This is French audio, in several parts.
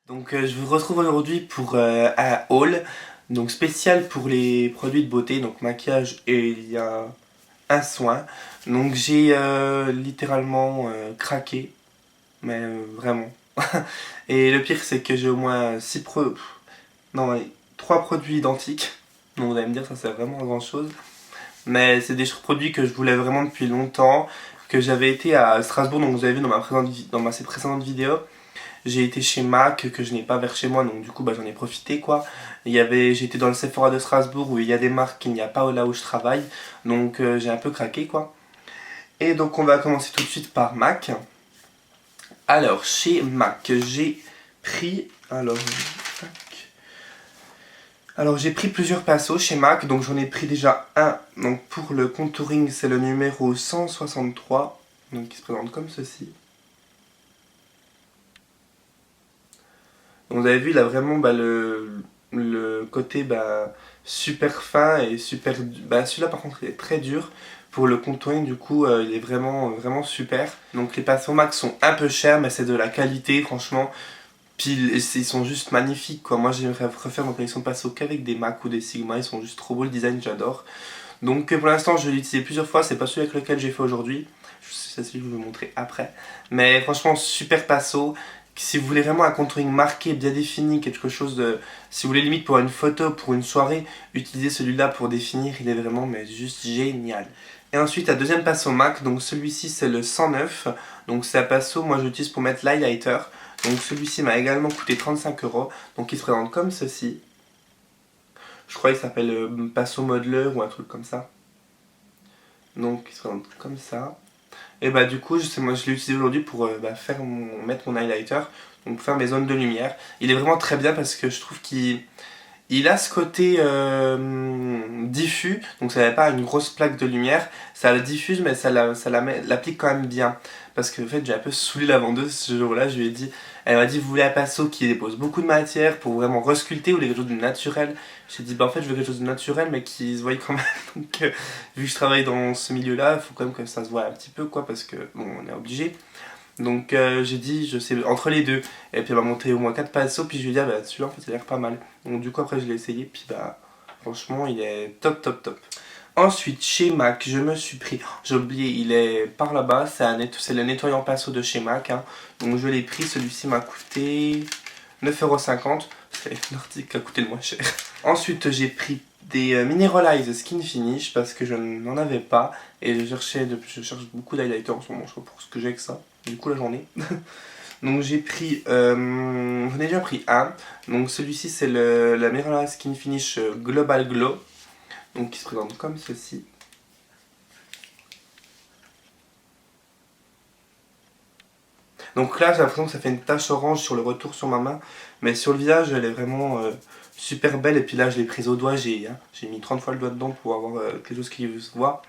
Donc je vous retrouve aujourd'hui pour un haul donc spécial pour les produits de beauté, donc maquillage et il y a un soin. Donc j'ai littéralement craqué, mais vraiment. Et le pire c'est que j'ai au moins 3 produits identiques. Donc vous allez me dire ça c'est vraiment grand chose. Mais c'est des produits que je voulais vraiment depuis longtemps, que j'avais été à Strasbourg, donc vous avez vu dans ma précédente vidéo. J'ai été chez Mac que je n'ai pas vers chez moi, donc du coup j'en ai profité quoi. J'ai été dans le Sephora de Strasbourg où il y a des marques qu'il n'y a pas là où je travaille, donc j'ai un peu craqué quoi. Et donc on va commencer tout de suite par Mac. Alors chez Mac j'ai pris j'ai pris plusieurs pinceaux chez Mac, donc j'en ai pris déjà un. Donc pour le contouring c'est le numéro 163, donc qui se présente comme ceci. Donc vous avez vu, il a vraiment le côté super fin et super... celui-là par contre il est très dur. Pour le contouring du coup il est vraiment super. Donc les pinceaux Mac sont un peu chers mais c'est de la qualité franchement. Puis ils sont juste magnifiques quoi. Moi j'aimerais refaire ma collection de pinceaux qu'avec des Mac ou des Sigma. Ils sont juste trop beaux, le design j'adore. Donc pour l'instant je l'ai utilisé plusieurs fois. C'est pas celui avec lequel j'ai fait aujourd'hui. C'est celui que je vais vous montrer après. Mais franchement super pinceau. Si vous voulez vraiment un contouring marqué, bien défini, quelque chose de... Si vous voulez limite pour une photo, pour une soirée, utilisez celui-là pour définir, il est vraiment mais juste génial. Et ensuite, un deuxième pinceau MAC, donc celui-ci c'est le 109. Donc c'est un pinceau, moi je l'utilise pour mettre l'highlighter. Donc celui-ci m'a également coûté 35€. Donc il se présente comme ceci. Je crois qu'il s'appelle pinceau modeler ou un truc comme ça. Donc il se présente comme ça. Et bah du coup, moi je l'ai utilisé aujourd'hui pour mettre mon highlighter, donc pour faire mes zones de lumière. Il est vraiment très bien parce que je trouve qu'il a ce côté diffus, donc ça n'a pas une grosse plaque de lumière, ça la diffuse mais l'applique quand même bien. Parce que en fait j'ai un peu saoulé la vendeuse ce jour-là, je lui ai dit, elle m'a dit vous voulez un pinceau qui dépose beaucoup de matière pour vraiment resculpter ou quelque chose de naturel. J'ai dit bah en fait je veux quelque chose de naturel mais qui se voit quand même. Donc vu que je travaille dans ce milieu-là, il faut quand même que ça se voit un petit peu quoi parce que bon on est obligé. Donc j'ai dit, je sais, entre les deux. Et puis elle m'a montré au moins 4 pinceaux, puis je lui ai dit, ah bah celui-là en fait il a l'air pas mal. Donc du coup après je l'ai essayé, puis bah franchement il est top top top. Ensuite chez Mac, je me suis pris, j'ai oublié, il est par là-bas, c'est le nettoyant pinceau de chez Mac. Hein. Donc je l'ai pris, celui-ci m'a coûté 9,50€. C'est l'article qui a coûté le moins cher. Ensuite j'ai pris des Mineralize Skin Finish parce que je n'en avais pas. Et je cherche beaucoup d'highlighters en ce moment, je sais pas pour ce que j'ai que ça. Du coup là j'en ai. Donc j'ai pris, j'en ai déjà pris un. Donc celui-ci c'est la Mineralize Skin Finish Global Glow. Donc qui se présente comme ceci. Donc là j'ai l'impression que ça fait une tache orange sur le retour sur ma main. Mais sur le visage elle est vraiment super belle. Et puis là je l'ai prise au doigt, j'ai mis 30 fois le doigt dedans pour avoir quelque chose qui se voit.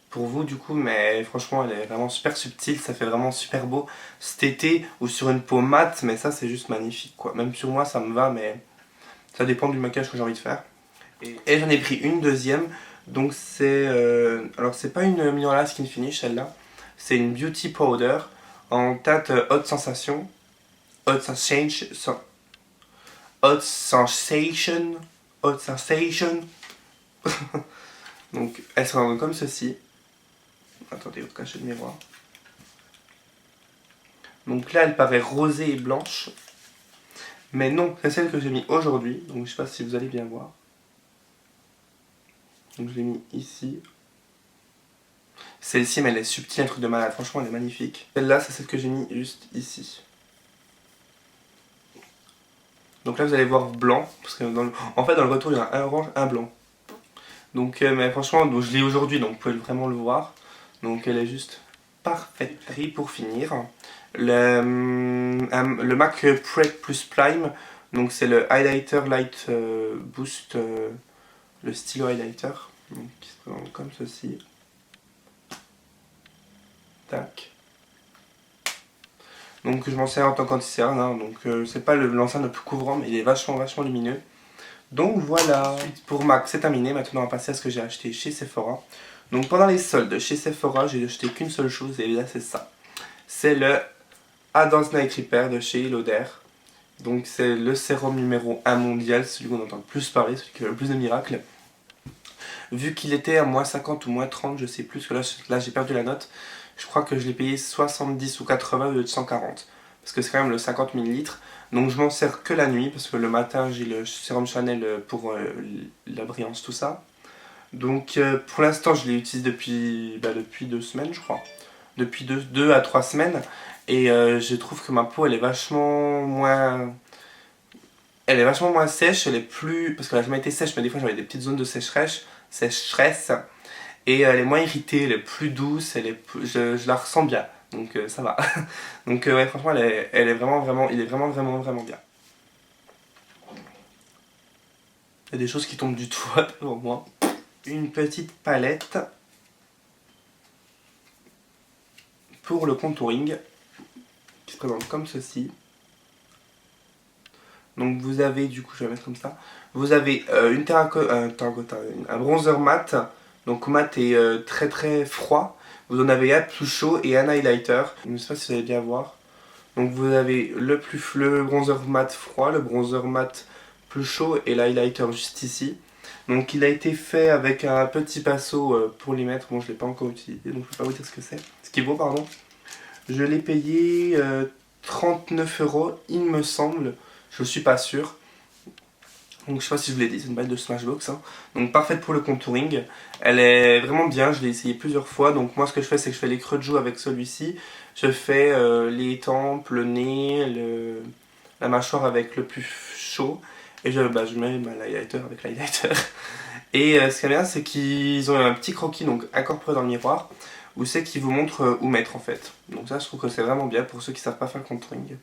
Pour vous du coup, mais franchement elle est vraiment super subtile, ça fait vraiment super beau cet été ou sur une peau mate, mais ça c'est juste magnifique quoi. Même sur moi ça me va, mais ça dépend du maquillage que j'ai envie de faire. Et j'en ai pris une deuxième, donc c'est alors c'est pas une Mineral Skin Finish celle-là, c'est une Beauty Powder en teinte Haute Sensation, Haute Sensation, Haute Sensation, Haute Sensation. Donc elle se rend comme ceci. Attendez, vous cachez le miroir. Donc là, elle paraît rosée et blanche. Mais non, c'est celle que j'ai mis aujourd'hui. Donc je sais pas si vous allez bien voir. Donc je l'ai mis ici. Celle-ci, mais elle est subtile, un truc de malade. Franchement, elle est magnifique. Celle-là, c'est celle que j'ai mis juste ici. Donc là, vous allez voir blanc. Parce que en fait, dans le retour, il y a un orange, un blanc. Donc, mais franchement, donc, je l'ai aujourd'hui, donc vous pouvez vraiment le voir. Donc elle est juste parfaite. Et pour finir, le MAC Prep Plus Prime, donc c'est le Highlighter Light Boost, le stylo highlighter, donc, qui se présente comme ceci. Tac. Donc je m'en sers en tant qu'anti-cerne, hein, donc c'est pas l'encens le plus couvrant, mais il est vachement lumineux. Donc voilà, pour MAC c'est terminé, maintenant on va passer à ce que j'ai acheté chez Sephora. Donc pendant les soldes chez Sephora, j'ai acheté qu'une seule chose et là c'est ça. C'est le Advanced Night Repair de chez Lauder. Donc c'est le sérum numéro 1 mondial, celui qu'on entend le plus parler, celui qui a le plus de miracles. Vu qu'il était à moins 50 ou moins 30, je sais plus, parce que là j'ai perdu la note. Je crois que je l'ai payé 70 ou 80 au lieu de 140. Parce que c'est quand même le 50 ml. Donc je m'en sers que la nuit, parce que le matin j'ai le sérum Chanel pour la brillance, tout ça. Donc pour l'instant je l'ai utilisé depuis 2 semaines, je crois. Depuis 2 à 3 semaines. Et je trouve que ma peau elle est vachement moins... Elle est vachement moins sèche, elle est plus... Parce qu'elle a jamais été sèche, mais des fois j'avais des petites zones de sécheresse. Et elle est moins irritée, elle est plus douce, je la ressens bien. Donc ça va. Donc ouais, franchement, elle est vraiment, il est vraiment bien. Il y a des choses qui tombent du toit devant moi. Une petite palette pour le contouring qui se présente comme ceci. Donc vous avez, du coup je vais mettre comme ça, vous avez un bronzer mat, donc mat est très très froid, vous en avez un plus chaud et un highlighter, je ne sais pas si vous allez bien voir. Donc vous avez le bronzer mat froid, le bronzer mat plus chaud et l'highlighter juste ici. Donc il a été fait avec un petit pinceau pour les mettre, bon je ne l'ai pas encore utilisé donc je ne peux pas vous dire ce que c'est, ce qui vaut pardon. Je l'ai payé 39 € il me semble. Je suis pas sûr. Donc je sais pas si je vous l'ai dit, c'est une balle de Smashbox. Hein. Donc parfaite pour le contouring. Elle est vraiment bien, je l'ai essayé plusieurs fois. Donc moi ce que je fais c'est que je fais les creux de joues avec celui-ci. Je fais les tempes, le nez, la mâchoire avec le plus chaud. Et je mets l'highlighter avec l'highlighter. Et ce qui est bien c'est qu'ils ont un petit croquis donc incorporé dans le miroir. Où c'est qu'ils vous montrent où mettre en fait. Donc ça je trouve que c'est vraiment bien pour ceux qui savent pas faire le contouring.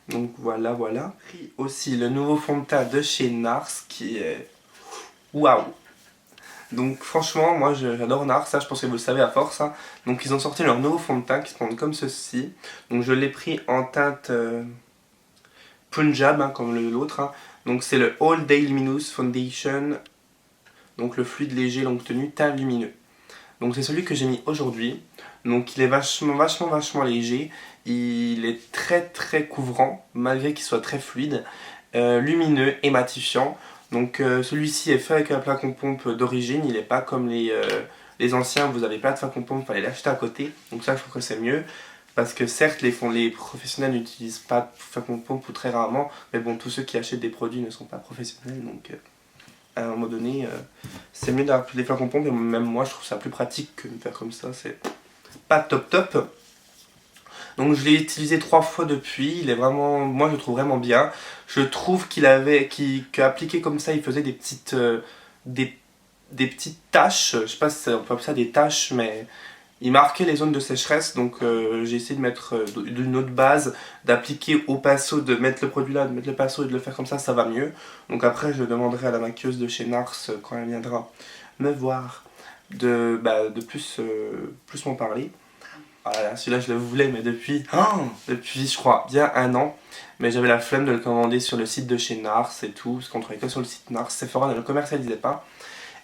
Donc voilà. Pris aussi le nouveau fond de teint de chez NARS qui est waouh. Donc franchement moi j'adore NARS, ça je pense que vous le savez à force. Hein. Donc ils ont sorti leur nouveau fond de teint qui se présente comme ceci. Donc je l'ai pris en teinte Punjab hein, comme l'autre. Hein. Donc c'est le All Day Luminous Foundation. Donc le fluide léger longue tenue teint lumineux. Donc c'est celui que j'ai mis aujourd'hui. Donc il est vachement léger. Il est très couvrant, malgré qu'il soit très fluide, lumineux et matifiant. Donc celui-ci est fait avec un flacon pompe d'origine, il n'est pas comme les anciens, vous n'avez pas de flacon pompe, il fallait l'acheter à côté. Donc ça je trouve que c'est mieux. Parce que certes les professionnels n'utilisent pas de flacon pompe ou très rarement, mais bon tous ceux qui achètent des produits ne sont pas professionnels. Donc à un moment donné, c'est mieux d'avoir des flacons pompe et même moi je trouve ça plus pratique que de faire comme ça, c'est pas top. Donc je l'ai utilisé 3 fois depuis, il est vraiment, moi je le trouve vraiment bien. Je trouve qu'appliqué comme ça, il faisait des petites taches, je sais pas si on peut appeler ça des taches, mais il marquait les zones de sécheresse. Donc j'ai essayé de mettre une autre base, d'appliquer au pinceau, de mettre le produit là, de mettre le pinceau et de le faire comme ça va mieux. Donc après je demanderai à la maquilleuse de chez NARS quand elle viendra me voir de plus m'en parler. Voilà, celui-là je le voulais mais depuis je crois bien 1 an. Mais j'avais la flemme de le commander sur le site de chez NARS et tout, parce qu'on trouvait que sur le site NARS, Sephora ne le commercialisait pas.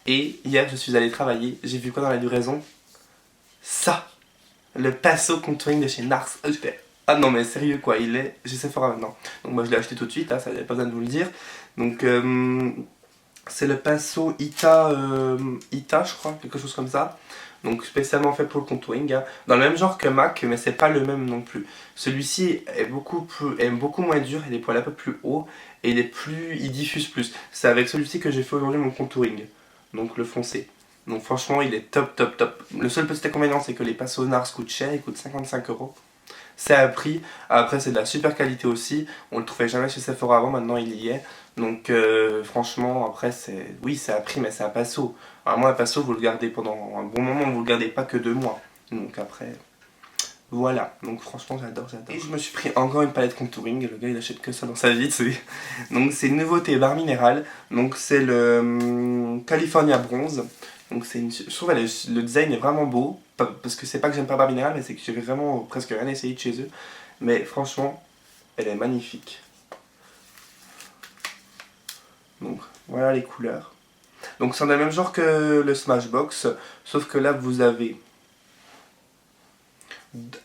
Et hier je suis allé travailler, j'ai vu quoi dans la livraison? Ça, le pinceau contouring de chez NARS. Je fais, ah non mais sérieux quoi, il est chez Sephora maintenant. Donc moi je l'ai acheté tout de suite, hein, ça n'avait pas besoin de vous le dire. Donc c'est le pinceau Ita je crois, quelque chose comme ça. Donc spécialement fait pour le contouring, hein. Dans le même genre que MAC, mais c'est pas le même non plus. Celui-ci est beaucoup moins dur, il est des poils un peu plus haut et il diffuse plus. C'est avec celui-ci que j'ai fait aujourd'hui mon contouring, donc le foncé. Donc franchement il est top. Le seul petit inconvénient c'est que les pinceaux NARS coûtent cher, ils coûtent 55 €. C'est un prix, après c'est de la super qualité aussi, on le trouvait jamais chez Sephora avant, maintenant il y est. Donc franchement après oui c'est un prix mais c'est un pinceau. Alors moi un pinceau vous le gardez pendant un bon moment, vous le gardez pas que 2 mois. Donc après voilà, donc franchement j'adore. Et je me suis pris encore une palette contouring, le gars il achète que ça dans sa vie. Donc c'est une nouveauté barre minérale, donc c'est le California Bronze. Donc je trouve le design est vraiment beau, parce que c'est pas que j'aime pas barre minérale, mais c'est que j'ai vraiment presque rien essayé de chez eux. Mais franchement, elle est magnifique. Donc voilà les couleurs. Donc c'est dans le même genre que le Smashbox, sauf que là vous avez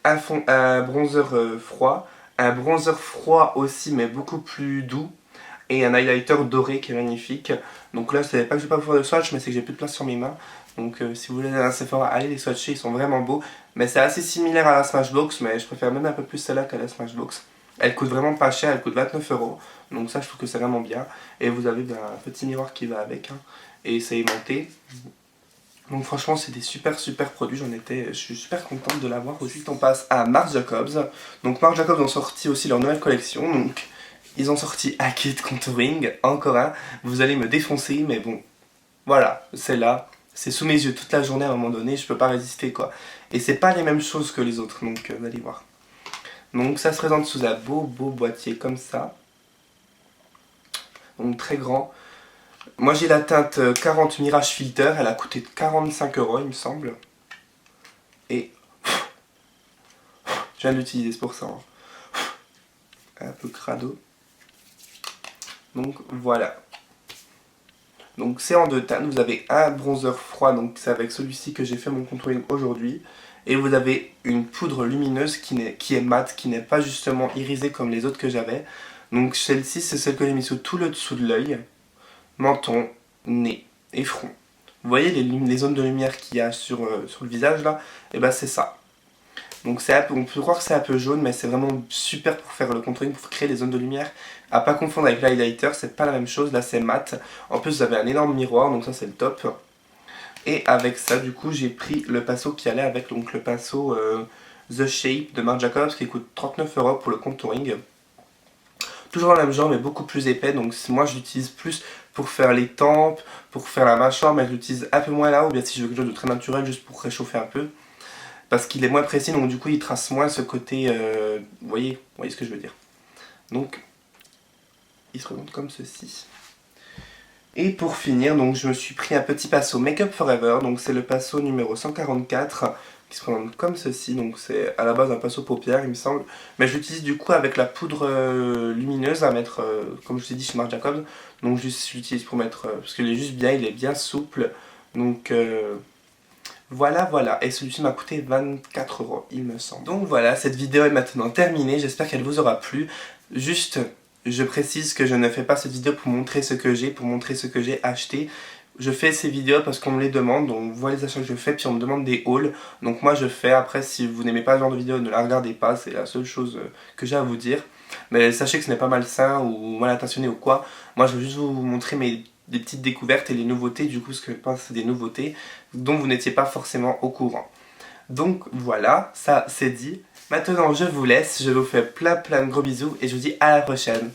un bronzer froid, un bronzer froid aussi mais beaucoup plus doux et un highlighter doré qui est magnifique. Donc là c'est pas que je vais pas pouvoir de swatch mais c'est que j'ai plus de place sur mes mains. Donc si vous voulez aller à un Sephora, allez les swatcher, ils sont vraiment beaux. Mais c'est assez similaire à la Smashbox, mais je préfère même un peu plus celle-là qu'à la Smashbox. Elle coûte vraiment pas cher, elle coûte 29 €. Donc ça je trouve que c'est vraiment bien. Et vous avez un petit miroir qui va avec. Hein, et c'est aimanté. Donc franchement c'est des super produits, je suis super contente de l'avoir. Ensuite on passe à Marc Jacobs. Donc Marc Jacobs ont sorti aussi leur nouvelle collection. Donc ils ont sorti Acid Contouring, encore un. Vous allez me défoncer mais bon, voilà, c'est là. C'est sous mes yeux toute la journée à un moment donné, je peux pas résister quoi. Et c'est pas les mêmes choses que les autres, donc vous allez voir. Donc ça se présente sous un beau boîtier comme ça. Donc très grand. Moi j'ai la teinte 40 Mirage Filter, elle a coûté 45 € il me semble. Et je viens de l'utiliser, c'est pour ça. Hein. Un peu crado. Donc voilà. Donc c'est en deux teintes, vous avez un bronzer froid, donc c'est avec celui-ci que j'ai fait mon contouring aujourd'hui. Et vous avez une poudre lumineuse qui est mate, qui n'est pas justement irisée comme les autres que j'avais. Donc celle-ci c'est celle que j'ai mis sous tout le dessous de l'œil, menton, nez et front. Vous voyez les zones de lumière qu'il y a sur le visage là? Et ben c'est ça. Donc on peut croire que c'est un peu jaune, mais c'est vraiment super pour faire le contouring, pour créer les zones de lumière. À pas confondre avec l'highlighter, c'est pas la même chose, là c'est mat. En plus vous avez un énorme miroir, donc ça c'est le top. Et avec ça du coup j'ai pris le pinceau qui allait avec, donc le pinceau The Shape de Marc Jacobs qui coûte 39 € pour le contouring. Toujours dans le même genre mais beaucoup plus épais, donc moi je l'utilise plus pour faire les tempes, pour faire la mâchoire, mais je l'utilise un peu moins là, ou bien si je veux quelque chose de très naturel juste pour réchauffer un peu. Parce qu'il est moins précis, donc du coup il trace moins ce côté, vous voyez ce que je veux dire. Donc il se présente comme ceci. Et pour finir, donc je me suis pris un petit pinceau Make Up Forever, donc c'est le pinceau numéro 144 qui se présente comme ceci, donc c'est à la base un pinceau paupière il me semble, mais je l'utilise du coup avec la poudre lumineuse à mettre, comme je vous ai dit chez Marc Jacobs, donc je l'utilise pour mettre, parce qu'il est juste bien, il est bien souple, donc voilà, et celui-ci m'a coûté 24 € il me semble. Donc voilà, cette vidéo est maintenant terminée, j'espère qu'elle vous aura plu. Juste, je précise que je ne fais pas cette vidéo pour montrer ce que j'ai, pour montrer ce que j'ai acheté. Je fais ces vidéos parce qu'on me les demande, on voit les achats que je fais, puis on me demande des hauls. Donc moi je fais, après si vous n'aimez pas ce genre de vidéo, ne la regardez pas, c'est la seule chose que j'ai à vous dire. Mais sachez que ce n'est pas malsain ou mal intentionné ou quoi. Moi je veux juste vous montrer des petites découvertes et les nouveautés, du coup ce que je pense c'est des nouveautés dont vous n'étiez pas forcément au courant. Donc voilà, ça c'est dit. Maintenant je vous laisse, je vous fais plein de gros bisous et je vous dis à la prochaine.